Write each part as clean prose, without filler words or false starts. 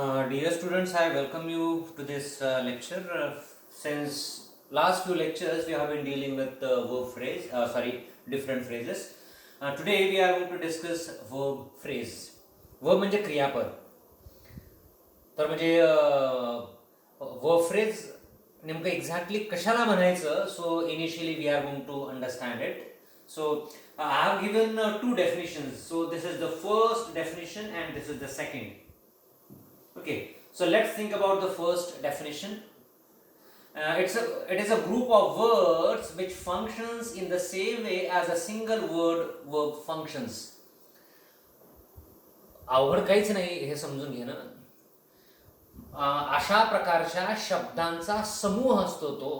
Dear students, I welcome you to this lecture. Since last few lectures, we have been dealing with different phrases. Today we are going to discuss verb phrase. Verb म्हणजे क्रियापद. तर म्हणजे verb phrase नेमकं exactly कशाला म्हणायचं. So initially we are going to understand it. So I have given two definitions. So this is the first definition and this is the second. Okay, so let's think about the first definition. It is a group of words which functions in the same way as a single word verb functions. अवघड काहीच नाही हे समजून घेणं. अशा प्रकारच्या शब्दांचा समूह असतो तो,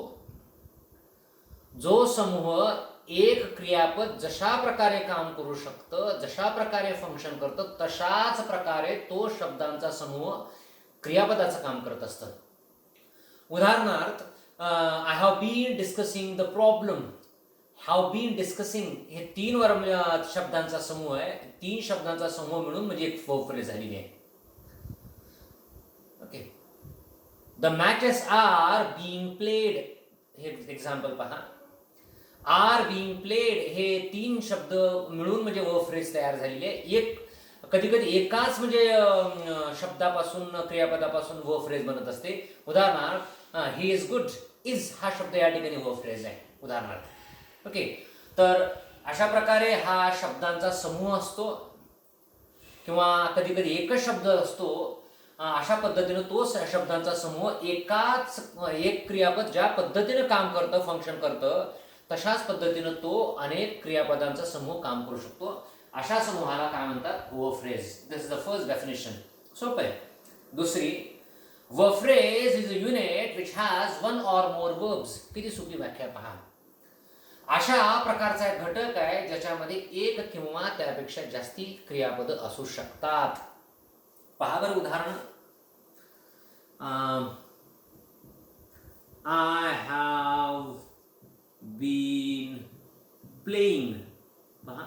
जो समूह एक क्रियापद जशा प्रकारे काम करू शकतं, जशा प्रकारे फंक्शन करतं, तशाच प्रकारे तो शब्दांचा समूह क्रियापदाचं काम करत असतं. उदाहरणार्थ, I have been discussing the problem. Have been discussing हे तीन शब्दांचा समूह आहे. तीन शब्दांचा समूह मिळून म्हणजे एक वर्ब फ्रेज झालेली आहे. Okay, the matches are being played हे एक्झाम्पल पहा. आर बीइंग प्लेड हे तीन शब्द मिळून म्हणजे वर्ब फ्रेज तयार झालेली आहे. एक कधी कधी एकाच म्हणजे शब्दापासून क्रियापदापासून वर्ब फ्रेज बनत असते. उदाहरणार्थ, ही इज गुड. इज हा शब्द या ठिकाणी वर्ब फ्रेज आहे उदाहरणार्थ. ओके, तर अशा प्रकारे हा शब्दांचा समूह असतो किंवा कधी कधी एकच शब्द असतो. अशा पद्धतीनं तो शब्दांचा समूह एक क्रियापद ज्या पद्धतीनं काम करतं, फंक्शन करतं, तशाच पद्धतीनं तो अनेक क्रियापदांचा समूह काम करू शकतो. अशा समूहाला काय म्हणतात? Verb phrase. This is the first definition. सोपं आहे. दुसरी, verb phrase is a unit which has one or more verbs. किती सोपी व्याख्या पहा. अशा प्रकारचा एक घटक आहे ज्याच्यामध्ये एक किंवा त्यापेक्षा जास्ती क्रियापद असू शकतात. पहा बरं उदाहरण. I have been playing. पहा,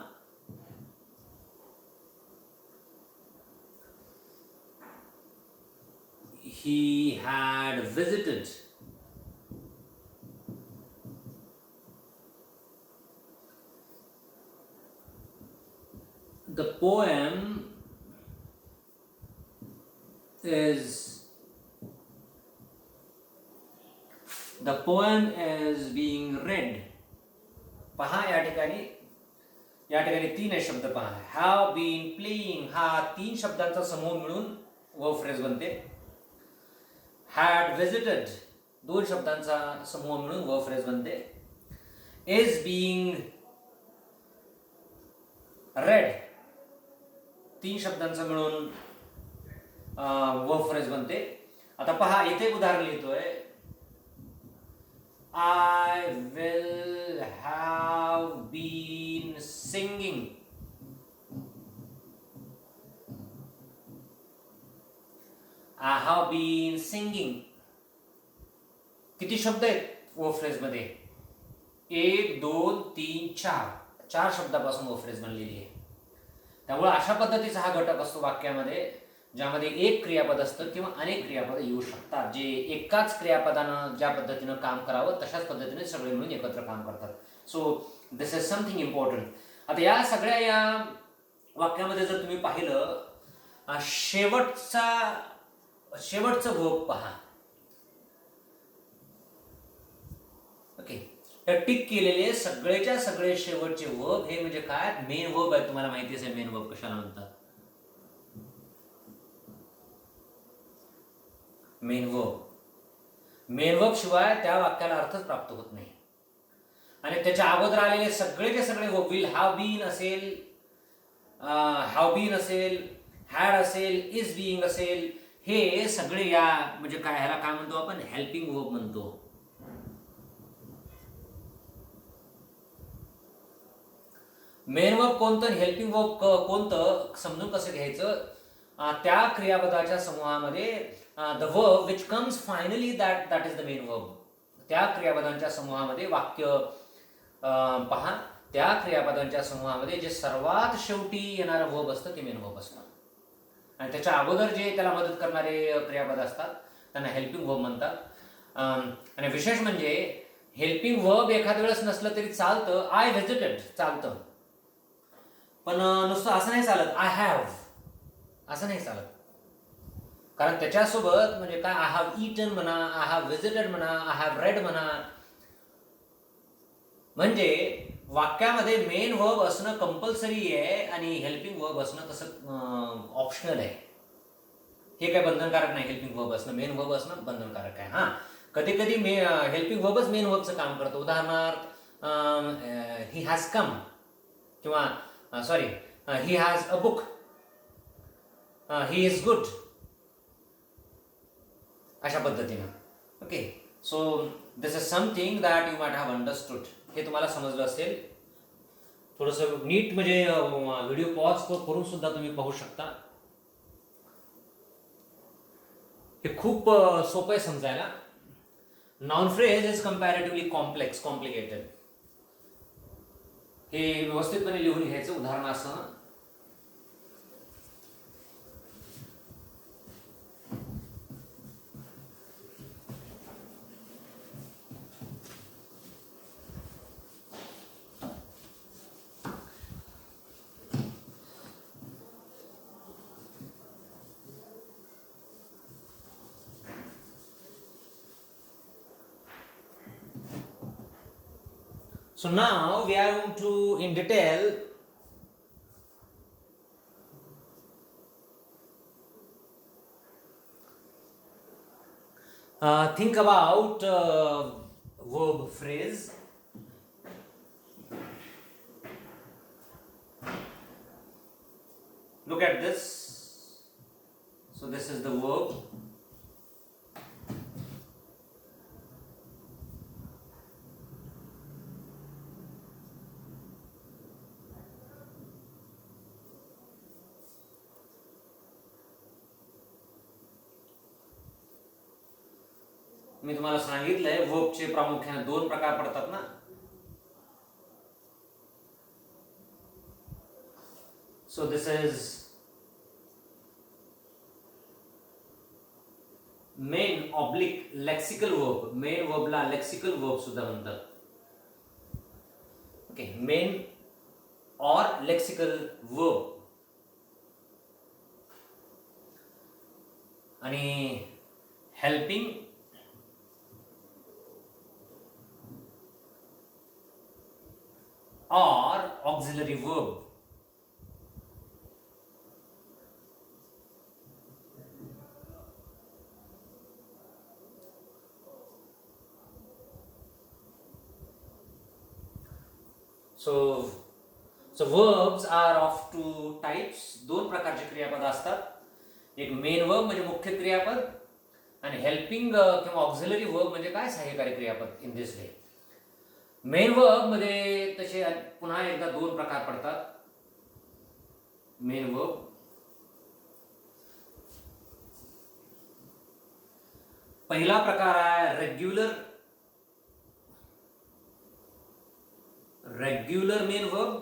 he had visited. The poem is being read. पहा या ठिकाणी तीन आहे शब्द. पहा, हॅव बीन प्लेइंग हा तीन शब्दांचा समूह मिळून वर्ब फ्रेज बनते. हॅड विजिटेड दोन शब्दांचा समूह मिळून वर्ब फ्रेज बनते. इज बीइंग रेड तीन शब्दांचा मिळून वर्ब फ्रेज बनते. आता पहा, इथे उदाहरण लिहितोय. I will have been singing. I have been singing. किती शब्द आहेत वर्ब फ्रेज मध्ये? 1 2 3 4 शब्दापासून वर्ब फ्रेज बनलेली आहे. त्यामुळे अशा पद्धतीचा हा घटक असतो वाक्यामध्ये, ज्यामध्ये एक क्रियापद असतं किंवा अनेक क्रियापद येऊ शकतात, जे एकाच क्रियापदानं ज्या पद्धतीनं काम करावं तशाच पद्धतीने सगळे मिळून एकत्र काम करतात. So this is something important. आता या सगळ्या वाक्यामध्ये जर तुम्ही पाहिलं, शेवटचं वर्ब पहा. ओके, टिक केलेले सगळेच्या सगळे शेवटचे वर्ब हे म्हणजे काय? मेन वर्ब आहे. तुम्हाला माहितीच आहे मेन वर्ब कशाला म्हणतात. मेन वर्ब शिवाय त्या वाक्याला अर्थच प्राप्त होत नाही. आणि त्याच्या अगोदर आलेले सगळेचे सगळे वर्ब, विल हॅव बीन असेल, हॅड असेल, इज बीइंग असेल, हे सगळे या म्हणजे काय, ह्याला काय म्हणतो आपण? हेल्पिंग वर्ब म्हणतो. मेन वर्ब कोणतं, हेल्पिंग वर्ब कोणतं समजून कसं घ्यायचं? त्या क्रियापदाच्या समूहामध्ये the verb which comes finally that is the main verb. त्या क्रियापदांच्या समूहामध्ये वाक्य पहा, त्या क्रियापदांच्या समूहामध्ये जे सर्वात शेवटी येणारं वर्ब असतं ते मेन वर्ब असतं. आणि त्याच्या अगोदर जे त्याला मदत करणारे क्रियापद असतात त्यांना हेल्पिंग वर्ब म्हणतात. आणि विशेष म्हणजे हेल्पिंग वर्ब एखाद्या वेळेस नसलं तरी चालतं. आय व्हिजिटेड चालतं, पण नुसतं असं नाही चालत. आय हॅव असं नाही चालत, कारण त्याच्यासोबत म्हणजे काय, आय हॅव इटन म्हणा, आय हॅव व्हिजिटेड म्हणा, आय हॅव रेड म्हणा. म्हणजे वाक्यामध्ये मेन वर्ब असणं कंपल्सरी आहे आणि हेल्पिंग वर्ब असणं तसं ऑप्शनल आहे. हे काय बंधनकारक नाही. हेल्पिंग वर्ब असणं, मेन वर्ब असणं बंधनकारक आहे. हां, कधी कधी हेल्पिंग वर्बच मेन वर्बचं काम करतो. उदाहरणार्थ ही हॅज कम, किंवा sorry he has a book, he is good, अशा पद्धतीनं. Okay, so this is something that you might have understood. हे तुम्हाला समजलं असेल. थोडंसं नीट म्हणजे व्हिडिओ पॉज करून सुद्धा तुम्ही पाहू शकता. हे खूप सोपं आहे समजायला. Noun phrase is comparatively complicated. हे व्यवस्थितपणे लिहून घ्यायचं उदाहरणासह. So now we are going to in detail think about verb phrase. Look at this. So this is the verb. मी तुम्हाला सांगितलंय वर्बचे प्रामुख्याने 2 प्रकार पडतात ना. So this is main oblique lexical verb. Main वर्बला लेक्सिकल वर्ब सुद्धा म्हणतात. Okay, main or lexical verb. आणि helping or auxiliary verb. So verbs are of 2 types. 2 प्रकारचे क्रियापद असतात. एक मेन वर्ब म्हणजे मुख्य क्रियापद, आणि हेल्पिंग किंवा ऑक्झिलरी वर्ब म्हणजे काय, सहाय्यकारी क्रियापद. In this way main verb मध्ये तसे पुन्हा एकदा 2 प्रकार पडतात. मेन वर्ब पहिला प्रकार आहे रेग्युलर मेन वर्ब,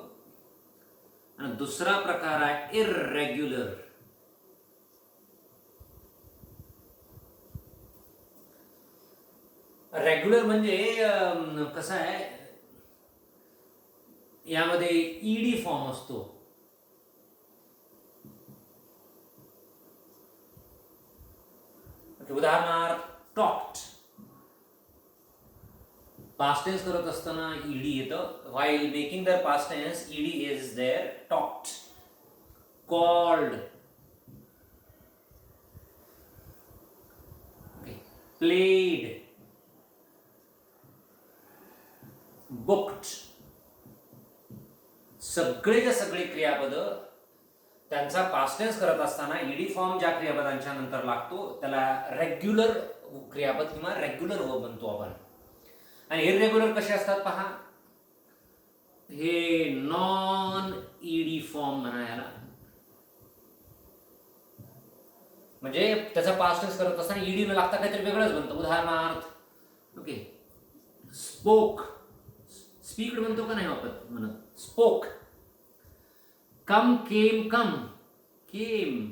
आणि दुसरा प्रकार आहे इररेग्युलर. रेग्युलर म्हणजे कसं आहे, यामध्ये ईडी फॉर्म असतो. उदाहरणार्थ टॉक्ड, पास्ट टेन्स करत असताना ईडी येतं. While making their past tense ED is there. Talked, called, played, booked. सगळेच्या सगळे क्रियापद त्यांचा पास्ट टेन्स करत असताना ईडी फॉर्म ज्या क्रियापदांच्या नंतर लागतो त्याला रेग्युलर क्रियापद किंवा रेग्युलर वर्ब म्हणतो आपण. आणि इररेग्युलर कसे असतात पहा, हे नॉन ईडी फॉर्म म्हणायला, म्हणजे त्याचा पास्ट टेन्स करत असताना ईडी न लागता काहीतरी वेगळंच बनतं. उदाहरणार्थ ओके, स्पोक, स्पीक्ड म्हणतो का नाही म्हणत, स्पोक. कम केम, कम केम.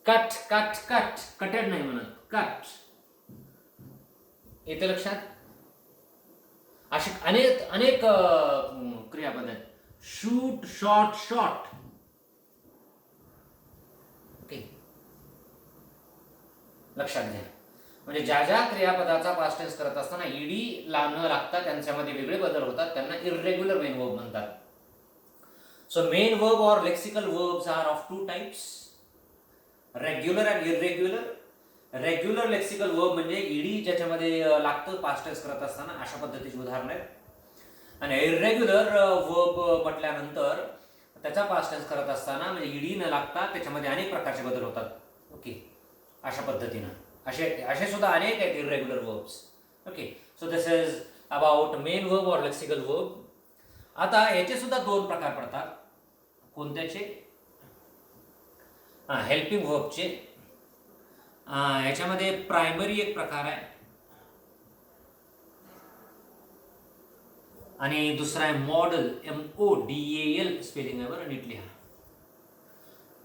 कट कट कट, कटेड नाही म्हणत, कट. येते लक्षात? असे अनेक अनेक क्रियापद आहेत. Shoot, shot, shot. ओके, लक्षात घ्या. म्हणजे ज्या ज्या क्रियापदाचा पास्ट टेन्स करत असताना ईडी न लागता त्यांच्यामध्ये वेगळे बदल होतात, त्यांना इर्रेग्युलर मेन वर्ब म्हणतात. So main verb or lexical verbs are of two types, regular and irregular. Regular lexical verb म्हणजे ईडी ज्याच्यामध्ये लागतं पास्ट टेन्स करत असताना, अशा पद्धतीची उदाहरणं आहेत. आणि इर्रेग्युलर वर्ब म्हटल्यानंतर त्याचा पास्ट टेन्स करत असताना म्हणजे ईडी न लागता त्याच्यामध्ये अनेक प्रकारचे बदल होतात. ओके, अशा पद्धतीनं असे सुद्धा अनेक आहेत irregular verbs. Okay, so this is about main verb or lexical verb. आता याचे सुद्धा दोन प्रकार पडतात. कोणत्याचे? हेल्पिंग वर्बचे. याच्यामध्ये प्रायमरी एक प्रकार आहे आणि दुसरा आहे मॉडल, MODAL स्पेलिंग आहे बरं, नीट लिहा.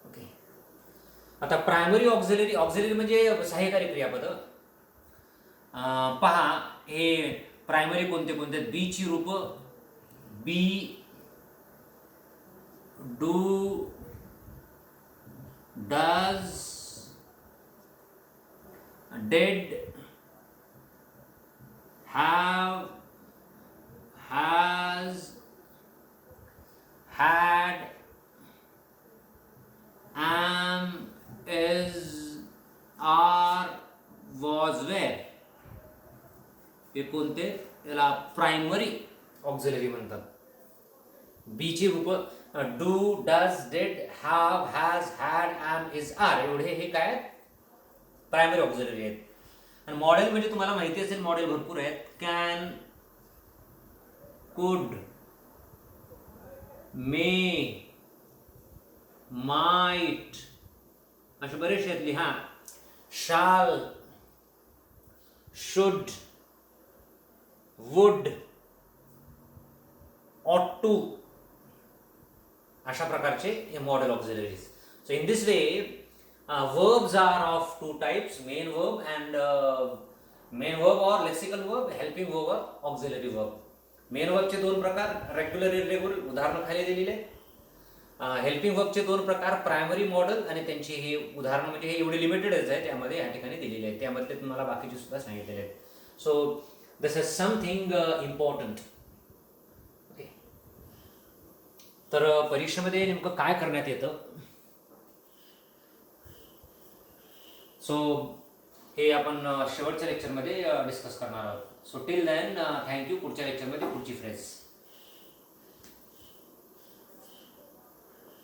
ओके, आता प्रायमरी ऑक्झिलरी, ऑक्झिलरी म्हणजे सहाय्यकारी क्रियापद. पहा हे प्रायमरी कोणते कोणते? बी ची रूप, be, do, does, did, have, has, had, am, is, are, was, were. हे कोणते? याला प्रायमरी ऑक्झिलरी म्हणतात. बी ची रूप do, does, did, have, has, had, am, is, are एवढे हे काय आहेत? प्रायमरी ऑक्झिलरी आहेत. आणि मॉडेल म्हणजे तुम्हाला माहिती असेल, मॉडेल भरपूर आहेत. कॅन, could, may, might असे बरेचसे आहेत. लिहा. shall, should, would, ought to अशा प्रकारचे हे model auxiliaries. So in this way verbs are of two types, main verb and main verb or lexical verb, helping verb or auxiliary verb. Main वर्बचे दोन प्रकार, रेग्युलर, इरेग्युलर, उदाहरणं खाली दिलेले. Helping वर्बचे दोन प्रकार, प्रायमरी, मॉडल, आणि त्यांची हे उदाहरणं म्हणजे हे एवढे लिमिटेडच आहे त्यामध्ये या ठिकाणी दिलेले आहेत. त्यामध्ये तुम्हाला बाकीचे सुद्धा सांगितलेले आहेत. So this is something important. Okay, तर परीक्षेमध्ये नेमकं काय करण्यात येतं? सो हे आपण शेवटच्या लेक्चरमध्ये डिस्कस करणार आहोत. So till then thank you. पुढच्या लेक्चरमध्ये पुढची फ्रेज.